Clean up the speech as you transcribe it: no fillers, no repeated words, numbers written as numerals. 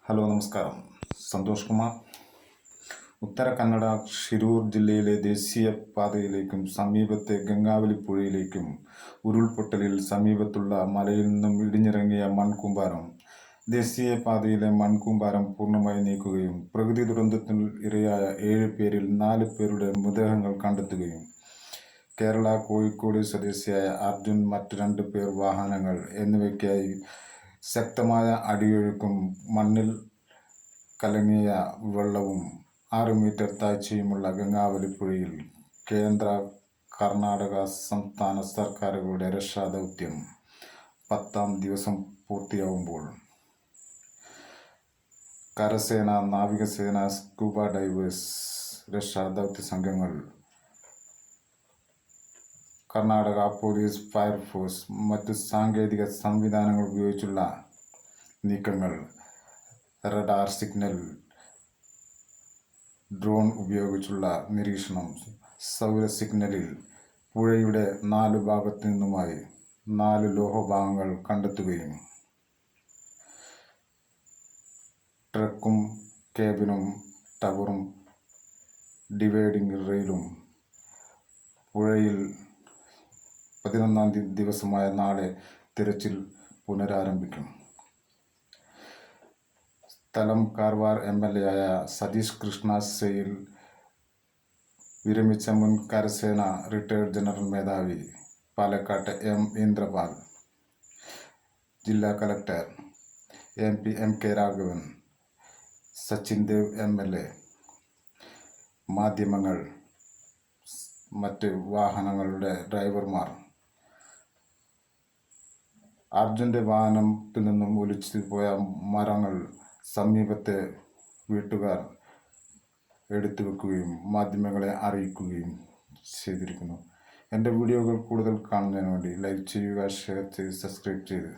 Hello നമസ്കാരം. സന്തോഷ് കുമാർ. ഉത്തര കന്നഡ ഷിരൂർ ജില്ലയിലെ ദേശീയ പാതയിലേക്കും സമീപത്തെ ഗംഗാവലി പുഴയിലേക്കും ഉരുൾപൊട്ടലിൽ സമീപത്തുള്ള മലയിൽ നിന്നും ഇടിഞ്ഞിറങ്ങിയ മൺകൂമ്പാരം. ദേശീയപാതയിലെ മൺകൂമ്പാരം പൂർണ്ണമായി നീക്കുകയും പ്രകൃതി ദുരന്തത്തിൽ ഇരയായ 7 പേരിൽ 4 പേരുടെ മൃതദേഹങ്ങൾ കണ്ടെത്തുകയും കേരള കോഴിക്കോട് സ്വദേശിയായ അർജുൻ, മറ്റ് 2 പേർ വാഹനങ്ങൾ എന്നിവയ്ക്കായി ശക്തമായ അടിയൊഴുക്കും മണ്ണിൽ കലങ്ങിയ വെള്ളവും 6 മീറ്റർ താഴ്ചയുമുള്ള ഗംഗാവലി പുഴയിൽ കേന്ദ്ര കർണാടക സംസ്ഥാന സർക്കാരുകളുടെ രക്ഷാദൗത്യം 10ാം ദിവസം പൂർത്തിയാവുമ്പോൾ കരസേന, നാവികസേന, സ്കൂബ ഡൈവേഴ്സ് രക്ഷാദൗത്യ സംഘങ്ങൾ, കർണാടക പോലീസ്, ഫയർഫോഴ്സ്, മറ്റ് സാങ്കേതിക സംവിധാനങ്ങൾ ഉപയോഗിച്ചുള്ള നീക്കങ്ങൾ, റഡാർ സിഗ്നൽ, ഡ്രോൺ ഉപയോഗിച്ചുള്ള നിരീക്ഷണം, സൗര സിഗ്നലിൽ പുഴയുടെ 4 ഭാഗത്തു നിന്നുമായി 4 ലോഹഭാഗങ്ങൾ കണ്ടെത്തുകയും ട്രക്കും കേബിനും ടവറും ഡിവൈഡിംഗ് റെയിലും പുഴയിൽ 11ാം ദിവസമായ നാളെ തിരച്ചിൽ പുനരാരംഭിക്കും. സ്ഥലം കാർവാർ MLA ആയ സതീഷ് കൃഷ്ണ സെയിൽ, വിരമിച്ച മുൻ കരസേന റിട്ടയർഡ് ജനറൽ മേധാവി പാലക്കാട്ട് ഇന്ദ്രപാൽ, ജില്ലാ collector MP MK Raghavan, Sachin Dev MLA, മാധ്യമങ്ങൾ, മറ്റ് വാഹനങ്ങളുടെ ഡ്രൈവർമാർ. അർജുൻ്റെ വാഹനത്തിൽ നിന്നും ഒലിച്ചു പോയ മരങ്ങൾ സമീപത്തെ വീട്ടുകാർ എടുത്തു വെക്കുകയും മാധ്യമങ്ങളെ അറിയിക്കുകയും ചെയ്തിരിക്കുന്നു. എൻ്റെ വീഡിയോകൾ കൂടുതൽ കാണുന്നതിന് വേണ്ടി ലൈക്ക് ചെയ്യുക, ഷെയർ ചെയ്ത് സബ്സ്ക്രൈബ് ചെയ്ത്